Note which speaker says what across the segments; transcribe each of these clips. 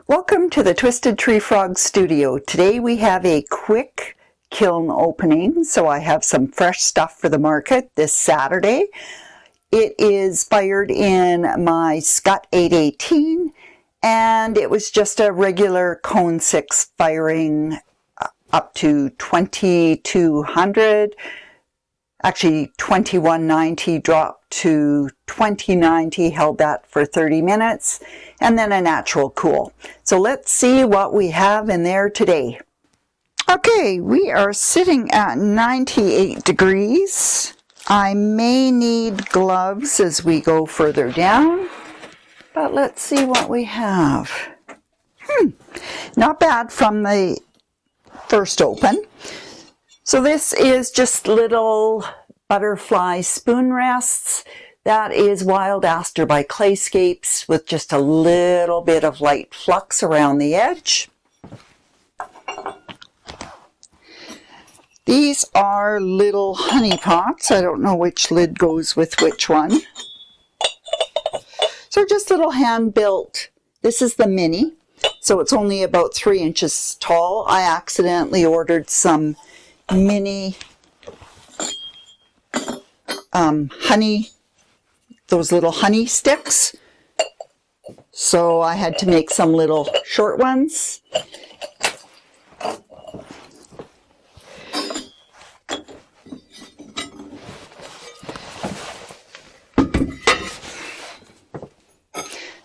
Speaker 1: Welcome to the Twisted Tree Frog Studio. Today we have a quick kiln opening, so I have some fresh stuff for the market this Saturday. It is fired in my Scott 818, and it was just a regular cone 6 firing up to 2200. Actually 2190, dropped to 2090, held that for 30 minutes, and then a natural cool. So let's see what we have in there today. Okay, we are sitting at 98 degrees. I may need gloves as we go further down, but let's see what we have. Not bad from the first open. So this is just little butterfly spoon rests. That is Wild Aster by Clayscapes with just a little bit of light flux around the edge. These are little honey pots. I don't know which lid goes with which one. So just little hand-built. This is the mini, so it's only about 3 inches tall. I accidentally ordered some mini honey, those little honey sticks, so I had to make some little short ones.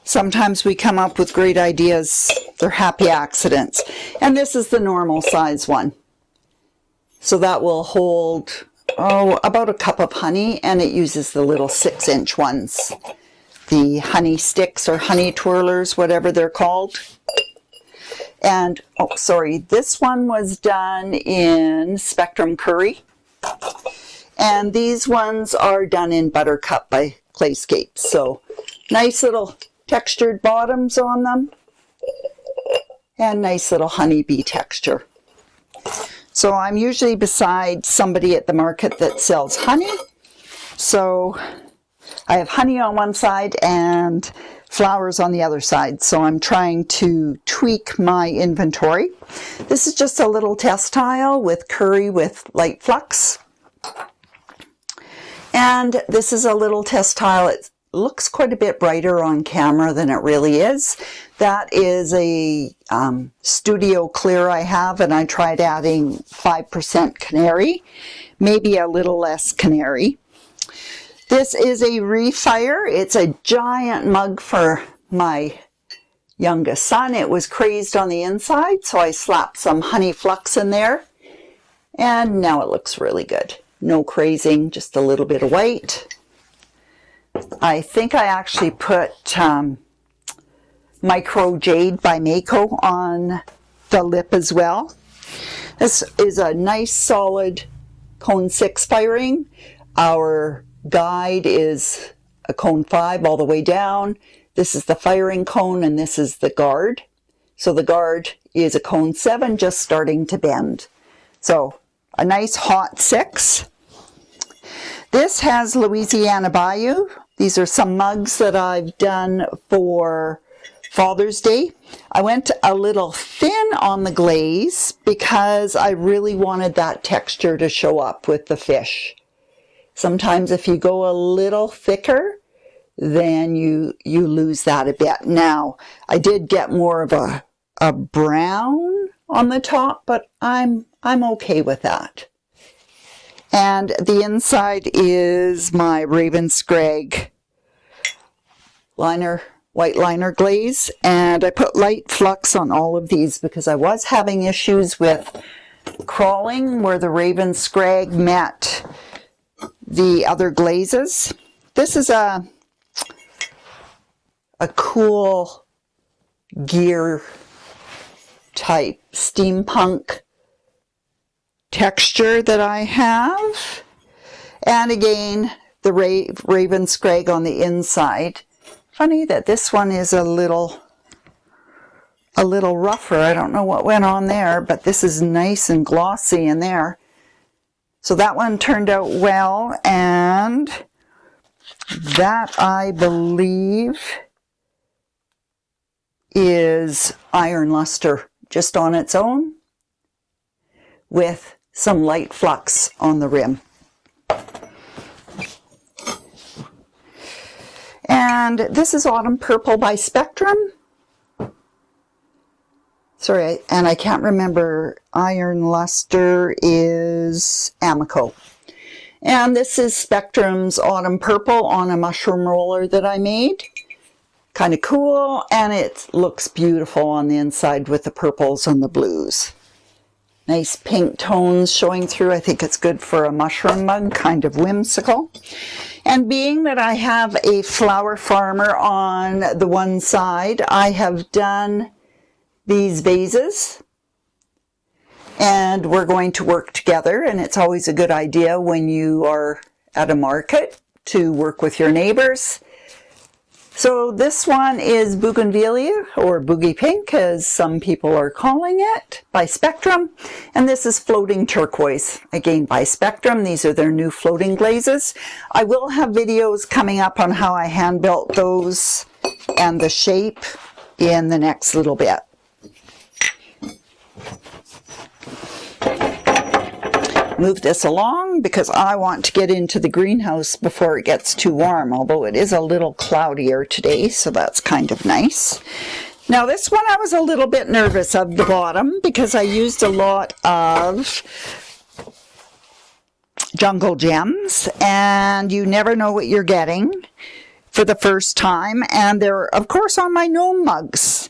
Speaker 1: Sometimes we come up with great ideas. They're happy accidents. And this is the normal size one. So that will hold, about a cup of honey, and it uses the little 6-inch ones. The honey sticks or honey twirlers, whatever they're called. And, this one was done in Spectrum Curry. And these ones are done in Buttercup by Clayscapes. So, nice little textured bottoms on them. And nice little honeybee texture. So I'm usually beside somebody at the market that sells honey. So I have honey on one side and flowers on the other side. So I'm trying to tweak my inventory. This is just a little test tile with curry with light flux. And this is a little test tile. It looks quite a bit brighter on camera than it really is. That is a studio clear I have, and I tried adding 5% canary, maybe a little less canary. This is a refire. It's a giant mug for my youngest son. It was crazed on the inside, so I slapped some honey flux in there, and now it looks really good. No crazing, just a little bit of white. I think I actually put Micro Jade by Mako on the lip as well. This is a nice solid cone 6 firing. Our guide is a cone 5 all the way down. This is the firing cone, and this is the guard. So the guard is a cone 7 just starting to bend. So a nice hot 6. This has Louisiana Bayou. These are some mugs that I've done for Father's Day. I went a little thin on the glaze because I really wanted that texture to show up with the fish. Sometimes if you go a little thicker, then you lose that a bit. Now, I did get more of a brown on the top, but I'm okay with that. And the inside is my Raven Scrag liner, white liner glaze, and I put light flux on all of these because I was having issues with crawling where the Raven Scrag met the other glazes. This is a cool gear type steampunk texture that I have, and again the Raven Scrag on the inside. Funny that this one is a little rougher. I don't know what went on there, but this is nice and glossy in there. So that one turned out well, and that I believe is iron luster just on its own with some light flux on the rim. And this is Autumn Purple by Spectrum. Sorry, and I can't remember, iron luster is Amico. And this is Spectrum's Autumn Purple on a mushroom roller that I made. Kind of cool, and it looks beautiful on the inside with the purples and the blues. Nice pink tones showing through. I think it's good for a mushroom mug, kind of whimsical. And being that I have a flower farmer on the one side, I have done these vases. And we're going to work together, and it's always a good idea when you are at a market to work with your neighbors. So this one is Bougainvillea, or Boogie Pink, as some people are calling it, by Spectrum. And this is Floating Turquoise, again by Spectrum. These are their new floating glazes. I will have videos coming up on how I hand built those and the shape in the next little bit. Move this along because I want to get into the greenhouse before it gets too warm, although it is a little cloudier today, so that's kind of nice. Now this one I was a little bit nervous of the bottom because I used a lot of jungle gems, and you never know what you're getting for the first time, and they're of course on my gnome mugs.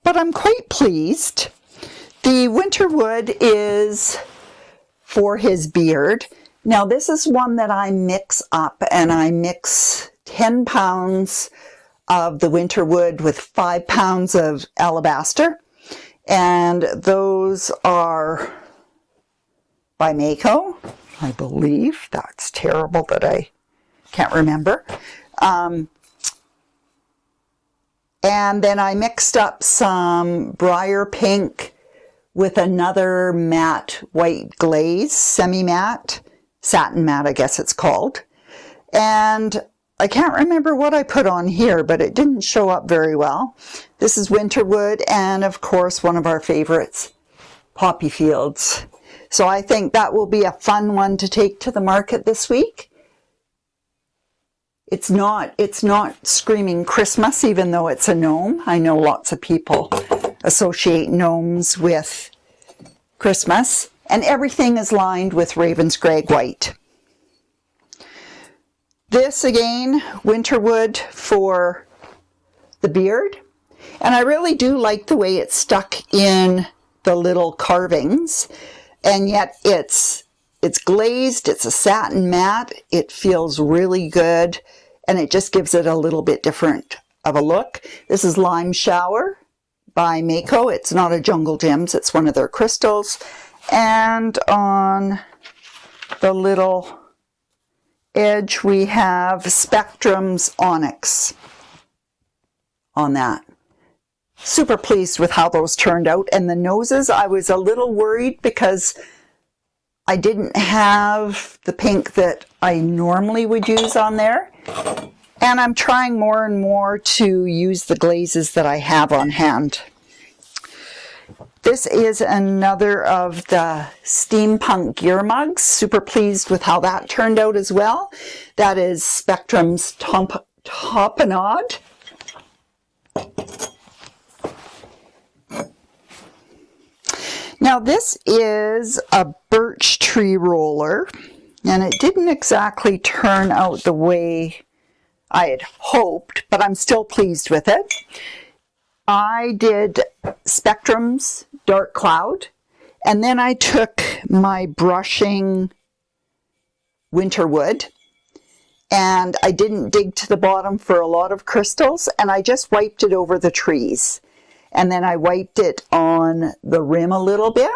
Speaker 1: But I'm quite pleased. The winter wood is for his beard. Now this is one that I mix up, and I mix 10 pounds of the winter wood with 5 pounds of alabaster, and those are by Mako, I believe. That's terrible that I can't remember. And then I mixed up some briar pink with another matte white glaze, semi-matte, satin matte I guess it's called. And I can't remember what I put on here, but it didn't show up very well. This is Winterwood, and of course one of our favorites, Poppy Fields. So I think that will be a fun one to take to the market this week. It's not screaming Christmas, even though it's a gnome. I know lots of people associate gnomes with Christmas, and everything is lined with Ravenscrag white. This again, Winterwood for the beard, and I really do like the way it's stuck in the little carvings, and yet it's glazed, it's a satin matte, it feels really good, and it just gives it a little bit different of a look. This is Lime Shower by Mako. It's not a Jungle Gems, it's one of their crystals. And on the little edge we have Spectrum's Onyx on that. Super pleased with how those turned out. And the noses, I was a little worried because I didn't have the pink that I normally would use on there. And I'm trying more and more to use the glazes that I have on hand. This is another of the steampunk gear mugs. Super pleased with how that turned out as well. That is Spectrum's Topinade. Now this is a birch tree roller, and it didn't exactly turn out the way I had hoped, but I'm still pleased with it. I did Spectrum's Dark Cloud, and then I took my brushing Winterwood, and I didn't dig to the bottom for a lot of crystals, and I just wiped it over the trees. And then I wiped it on the rim a little bit.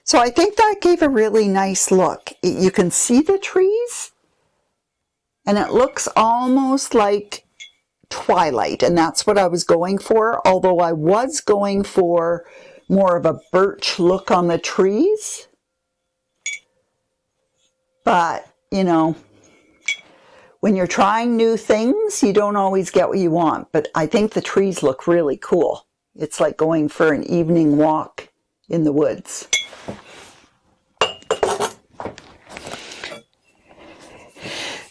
Speaker 1: So I think that gave a really nice look. You can see the trees, and it looks almost like twilight, and that's what I was going for, although I was going for more of a birch look on the trees. But, you know, when you're trying new things, you don't always get what you want, but I think the trees look really cool. It's like going for an evening walk in the woods.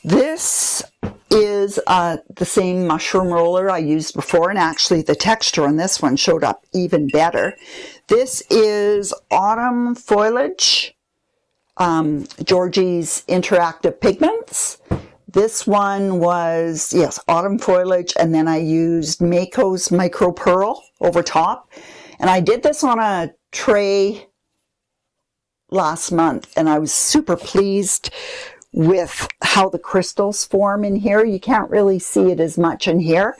Speaker 1: This is the same mushroom roller I used before, and actually the texture on this one showed up even better. This is Autumn Foliage, Georgie's Interactive Pigments. This one was, yes, Autumn Foliage, and then I used Mako's Micro Pearl over top. And I did this on a tray last month, and I was super pleased with how the crystals form in here. You can't really see it as much in here,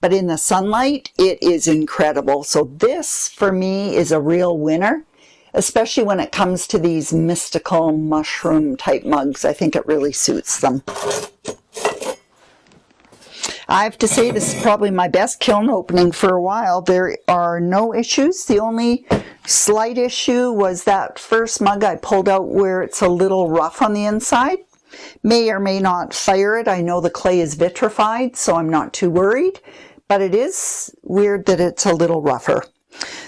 Speaker 1: but in the sunlight, it is incredible. So this, for me, is a real winner, especially when it comes to these mystical mushroom type mugs. I think it really suits them. I have to say this is probably my best kiln opening for a while. There are no issues. The only slight issue was that first mug I pulled out where it's a little rough on the inside. May or may not fire it. I know the clay is vitrified, so I'm not too worried, but it is weird that it's a little rougher.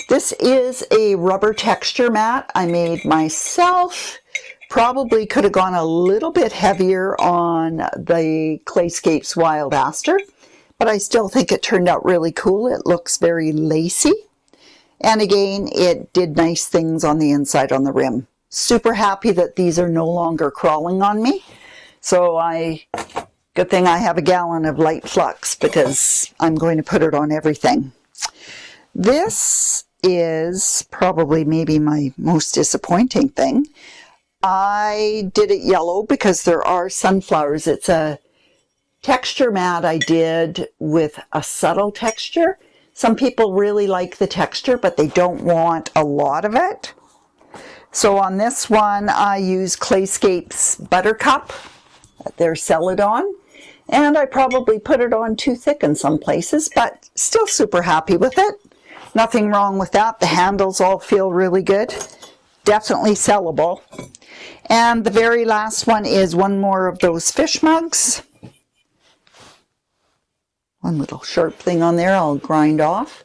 Speaker 1: This is a rubber texture mat I made myself. Probably could have gone a little bit heavier on the Clayscapes Wild Aster, but I still think it turned out really cool. It looks very lacy. And again, it did nice things on the inside on the rim. Super happy that these are no longer crawling on me. So good thing I have a gallon of light flux because I'm going to put it on everything. This is probably maybe my most disappointing thing. I did it yellow because there are sunflowers. It's a texture mat I did with a subtle texture. Some people really like the texture, but they don't want a lot of it. So on this one, I use Clayscapes Buttercup, their Celadon, and I probably put it on too thick in some places, but still super happy with it. Nothing wrong with that. The handles all feel really good. Definitely sellable. And the very last one is one more of those fish mugs. One little sharp thing on there I'll grind off.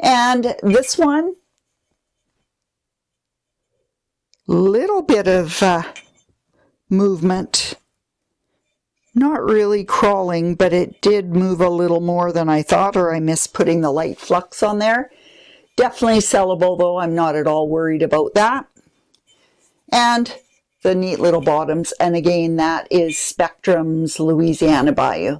Speaker 1: And this one, little bit of movement. Not really crawling, but it did move a little more than I thought, or I missed putting the light flux on there. Definitely sellable, though. I'm not at all worried about that. And the neat little bottoms. And again, that is Spectrum's Louisiana Bayou.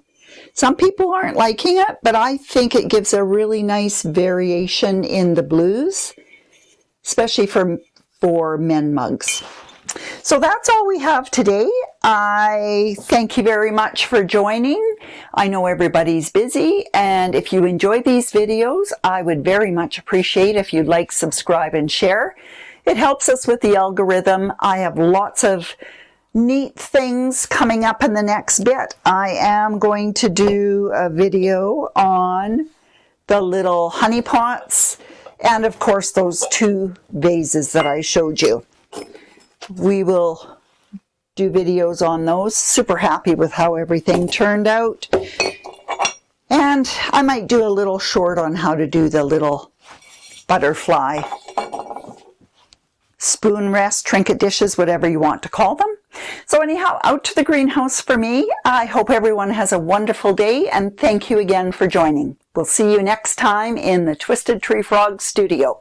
Speaker 1: Some people aren't liking it, but I think it gives a really nice variation in the blues, especially for men mugs. So that's all we have today. I thank you very much for joining. I know everybody's busy, and if you enjoy these videos, I would very much appreciate if you'd like, subscribe, and share. It helps us with the algorithm. I have lots of neat things coming up in the next bit. I am going to do a video on the little honey pots and of course those two vases that I showed you. We will do videos on those. Super happy with how everything turned out. And I might do a little short on how to do the little butterfly spoon rest, trinket dishes, whatever you want to call them. So anyhow, out to the greenhouse for me. I hope everyone has a wonderful day, and thank you again for joining. We'll see you next time in the Twisted Tree Frog studio.